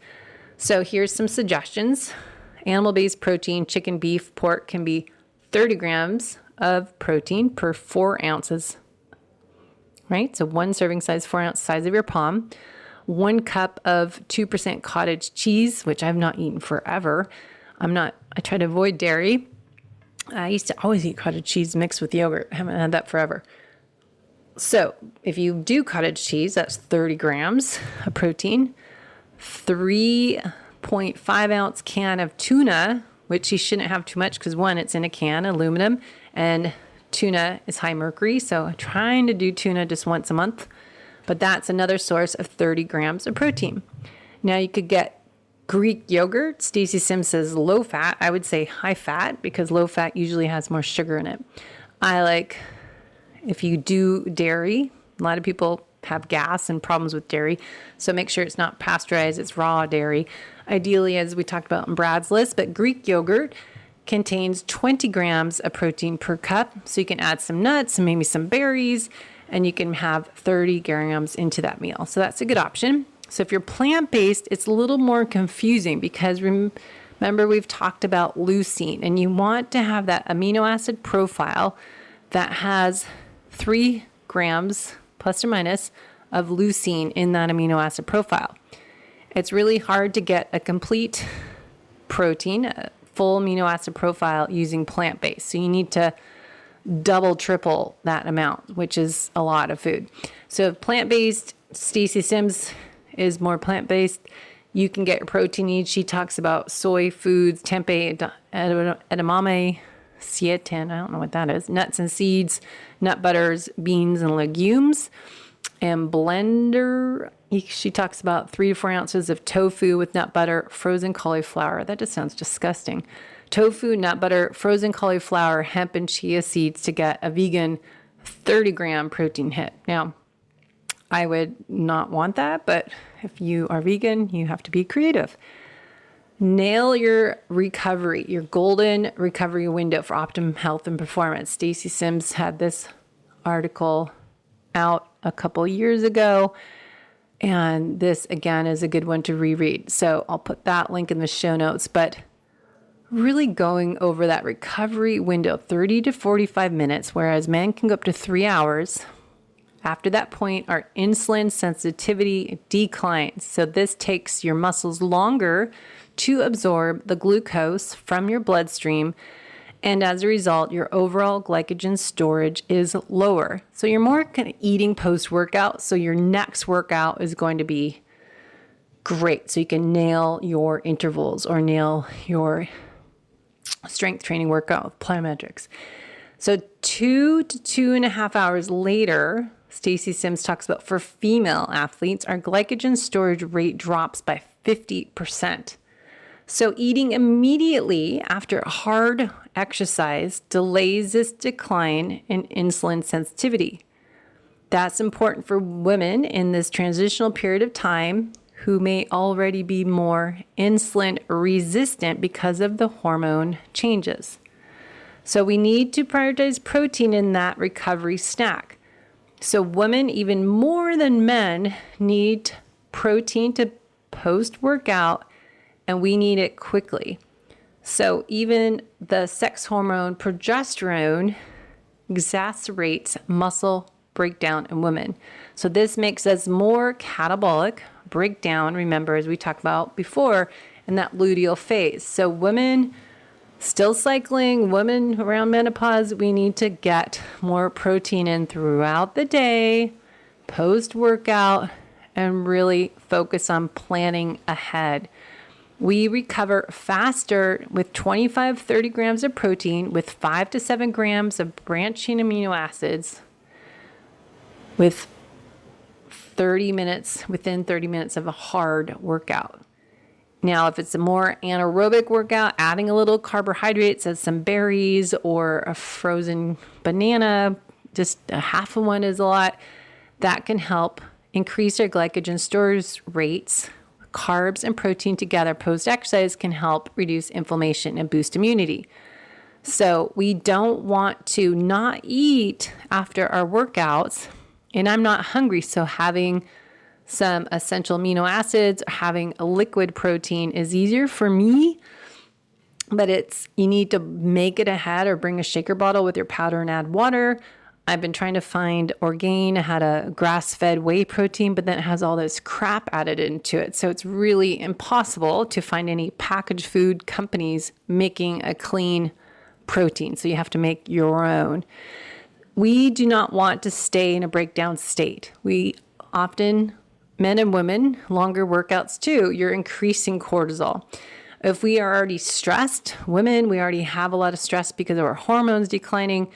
So here's some suggestions. Animal-based protein, chicken, beef, pork can be 30 grams of protein per 4 ounces, right? So 1 serving size, 4 ounce size of your palm. 1 cup of 2% cottage cheese, which I've not eaten forever. I try to avoid dairy. I used to always eat cottage cheese mixed with yogurt. I haven't had that forever. So if you do cottage cheese, that's 30 grams of protein. 3.5 ounce can of tuna, which you shouldn't have too much because 1, it's in a can, aluminum, and tuna is high mercury. So I'm trying to do tuna just once a month, but that's another source of 30 grams of protein. Now you could get Greek yogurt, Stacey Sims says low fat. I would say high fat because low fat usually has more sugar in it. If you do dairy, a lot of people have gas and problems with dairy. So make sure it's not pasteurized, it's raw dairy. Ideally, as we talked about in Brad's list, but Greek yogurt contains 20 grams of protein per cup. So you can add some nuts and maybe some berries, and you can have 30 grams into that meal. So that's a good option. So if you're plant-based, it's a little more confusing because remember we've talked about leucine, and you want to have that amino acid profile that has 3 grams plus or minus of leucine in that amino acid profile. It's really hard to get a complete protein, a full amino acid profile using plant-based. So you need to double, triple that amount, which is a lot of food. So plant-based, Stacey Sims is more plant-based. You can get your protein needs. She talks about soy foods, tempeh, edamame, seitan, I don't know what that is, nuts and seeds, nut butters, beans and legumes, and blender. She talks about 3 to 4 ounces of tofu with nut butter, frozen cauliflower. That just sounds disgusting. Tofu, nut butter, frozen cauliflower, hemp, and chia seeds to get a vegan 30-gram protein hit. Now, I would not want that, but if you are vegan, you have to be creative. Nail your recovery, your golden recovery window for optimum health and performance. Stacey Sims had this article out a couple years ago, and this again is a good one to reread. So I'll put that link in the show notes, but really going over that recovery window, 30 to 45 minutes, whereas men can go up to 3 hours. After that point, our insulin sensitivity declines. So this takes your muscles longer to absorb the glucose from your bloodstream. And as a result, your overall glycogen storage is lower. So you're more kind of eating post-workout. So your next workout is going to be great. So you can nail your intervals or nail your strength training workout with plyometrics. So 2 to 2.5 hours later, Stacey Sims talks about for female athletes, our glycogen storage rate drops by 50%. So eating immediately after a hard exercise delays this decline in insulin sensitivity. That's important for women in this transitional period of time who may already be more insulin resistant because of the hormone changes. So we need to prioritize protein in that recovery snack. So women, even more than men, need protein to post-workout, and we need it quickly. So even the sex hormone progesterone exacerbates muscle breakdown in women. So this makes us more catabolic breakdown, remember, as we talked about before, in that luteal phase. So women still cycling, women around menopause, we need to get more protein in throughout the day, post-workout, and really focus on planning ahead. We recover faster with 30 grams of protein with 5 to 7 grams of branching amino acids within 30 minutes of a hard workout. Now, if it's a more anaerobic workout, adding a little carbohydrates as some berries or a frozen banana, just a half of one is a lot, that can help increase our glycogen storage rates. Carbs and protein together post-exercise can help reduce inflammation and boost immunity. So we don't want to not eat after our workouts, and I'm not hungry, so having some essential amino acids, having a liquid protein is easier for me, but you need to make it ahead or bring a shaker bottle with your powder and add water. I've been trying to find Orgain. I had a grass-fed whey protein, but then it has all this crap added into it. So it's really impossible to find any packaged food companies making a clean protein. So you have to make your own. We do not want to stay in a breakdown state. We often, men and women, longer workouts too, you're increasing cortisol. If we are already stressed, women, we already have a lot of stress because of our hormones declining.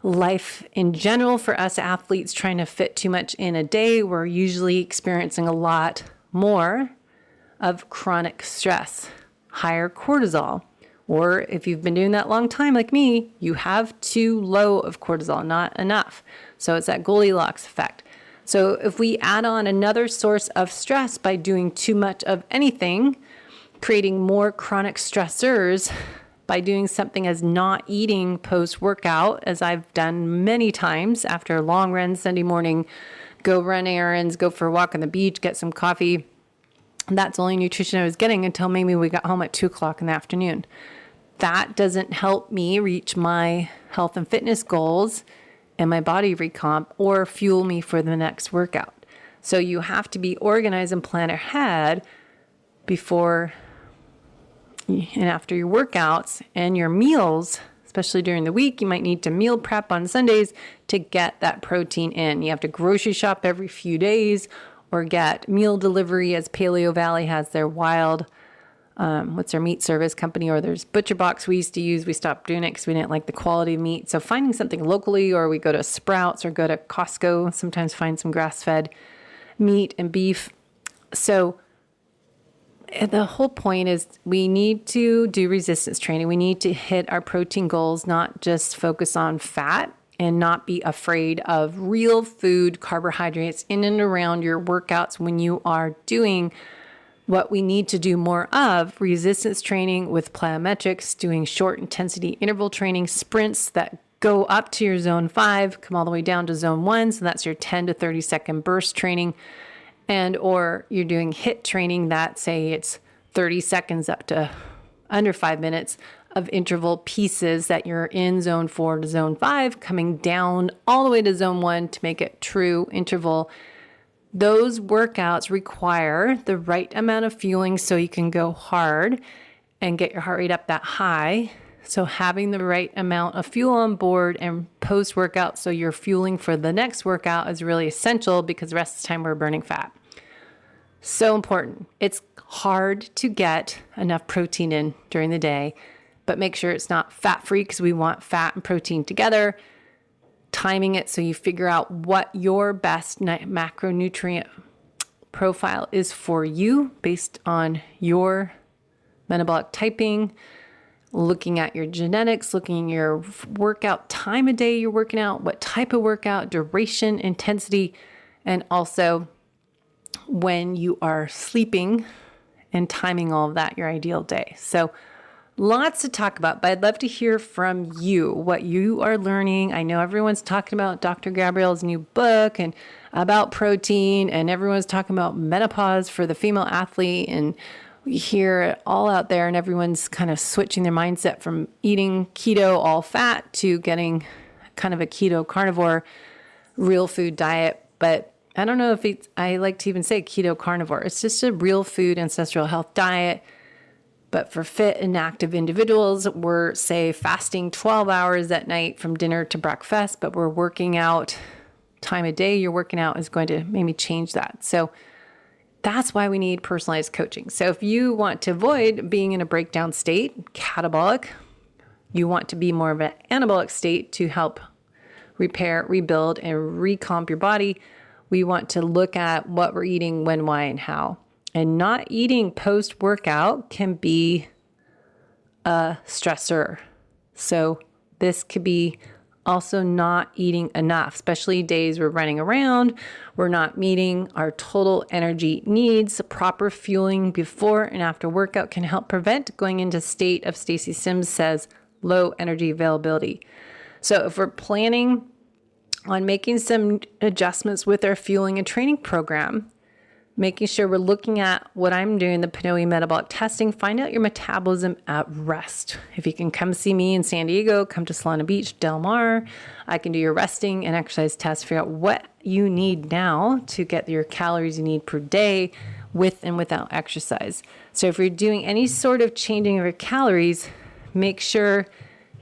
Life in general for us athletes trying to fit too much in a day, we're usually experiencing a lot more of chronic stress, higher cortisol. Or if you've been doing that long time like me, you have too low of cortisol, not enough. So it's that Goldilocks effect. So if we add on another source of stress by doing too much of anything, creating more chronic stressors by doing something as not eating post-workout, as I've done many times after a long run Sunday morning, go run errands, go for a walk on the beach, get some coffee. And that's the only nutrition I was getting until maybe we got home at 2:00 in the afternoon. That doesn't help me reach my health and fitness goals and my body recomp or fuel me for the next workout. So you have to be organized and plan ahead before and after your workouts and your meals, especially during the week. You might need to meal prep on Sundays to get that protein in. You have to grocery shop every few days or get meal delivery, as Paleo Valley has their wild, what's their meat service company, or there's Butcher Box we used to use. We stopped doing it because we didn't like the quality of meat. So finding something locally, or we go to Sprouts or go to Costco, sometimes find some grass-fed meat and beef. So the whole point is we need to do resistance training. We need to hit our protein goals, not just focus on fat, and not be afraid of real food, carbohydrates in and around your workouts when you are doing what we need to do more of: resistance training with plyometrics, doing short intensity interval training, sprints that go up to your zone 5, come all the way down to zone 1. So that's your 10 to 30 second burst training. And or you're doing HIIT training that, say, it's 30 seconds up to under 5 minutes of interval pieces that you're in zone 4 to zone 5, coming down all the way to zone 1 to make it true interval. Those workouts require the right amount of fueling so you can go hard and get your heart rate up that high. So having the right amount of fuel on board and post-workout so you're fueling for the next workout is really essential, because the rest of the time we're burning fat. So important. It's hard to get enough protein in during the day, but make sure it's not fat-free, because we want fat and protein together. Timing it so you figure out what your best macronutrient profile is for you based on your metabolic typing, looking at your genetics, looking at your workout time of day you're working out, what type of workout, duration, intensity, and also when you are sleeping, and timing all of that, your ideal day. So lots to talk about, but I'd love to hear from you, what you are learning. I know everyone's talking about Dr. Gabrielle's new book and about protein, and everyone's talking about menopause for the female athlete, and we hear it all out there, and everyone's kind of switching their mindset from eating keto all fat to getting kind of a keto carnivore real food diet. But I don't know if I like to even say keto carnivore. It's just a real food ancestral health diet. But for fit and active individuals, we're, say, fasting 12 hours at night from dinner to breakfast, but we're working out. Time of day you're working out is going to maybe change that. So that's why we need personalized coaching. So if you want to avoid being in a breakdown state, catabolic, you want to be more of an anabolic state to help repair, rebuild, and recomp your body, we want to look at what we're eating, when, why, and how. And not eating post-workout can be a stressor. So this could be also not eating enough, especially days we're running around, we're not meeting our total energy needs. Proper fueling before and after workout can help prevent going into state of, Stacy Sims says, low energy availability. So if we're planning on making some adjustments with our fueling and training program, making sure we're looking at what I'm doing, the PNOE metabolic testing, find out your metabolism at rest. If you can come see me in San Diego, come to Solana Beach, Del Mar, I can do your resting and exercise test, figure out what you need now to get your calories you need per day with and without exercise. So if you're doing any sort of changing of your calories, make sure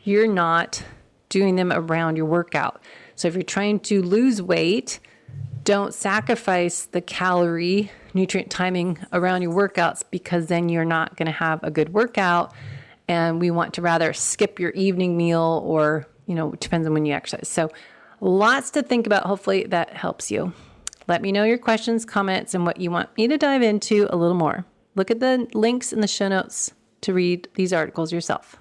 you're not doing them around your workout. So if you're trying to lose weight, don't sacrifice the calorie nutrient timing around your workouts, because then you're not going to have a good workout. And we want to rather skip your evening meal, or, it depends on when you exercise. So lots to think about. Hopefully that helps you. Let me know your questions, comments, and what you want me to dive into a little more. Look at the links in the show notes to read these articles yourself.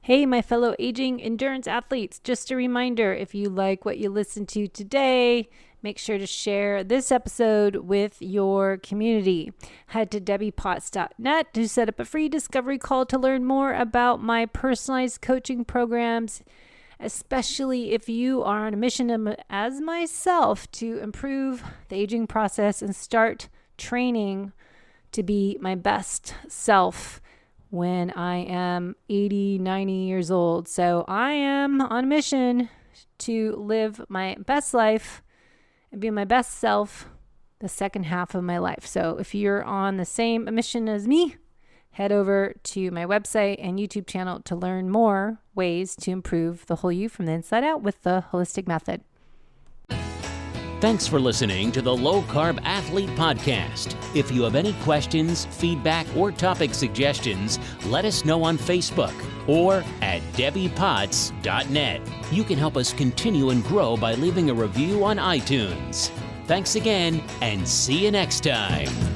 Hey, my fellow aging endurance athletes, just a reminder, if you like what you listened to today, make sure to share this episode with your community. Head to debbiepotts.net to set up a free discovery call to learn more about my personalized coaching programs, especially if you are on a mission as myself to improve the aging process and start training to be my best self when I am 80, 90 years old. So I am on a mission to live my best life and be my best self the second half of my life. So if you're on the same mission as me, head over to my website and YouTube channel to learn more ways to improve the whole you from the inside out with the holistic method. Thanks for listening to the Low Carb Athlete Podcast. If you have any questions, feedback, or topic suggestions, let us know on Facebook or at debbiepotts.net. You can help us continue and grow by leaving a review on iTunes. Thanks again, and see you next time.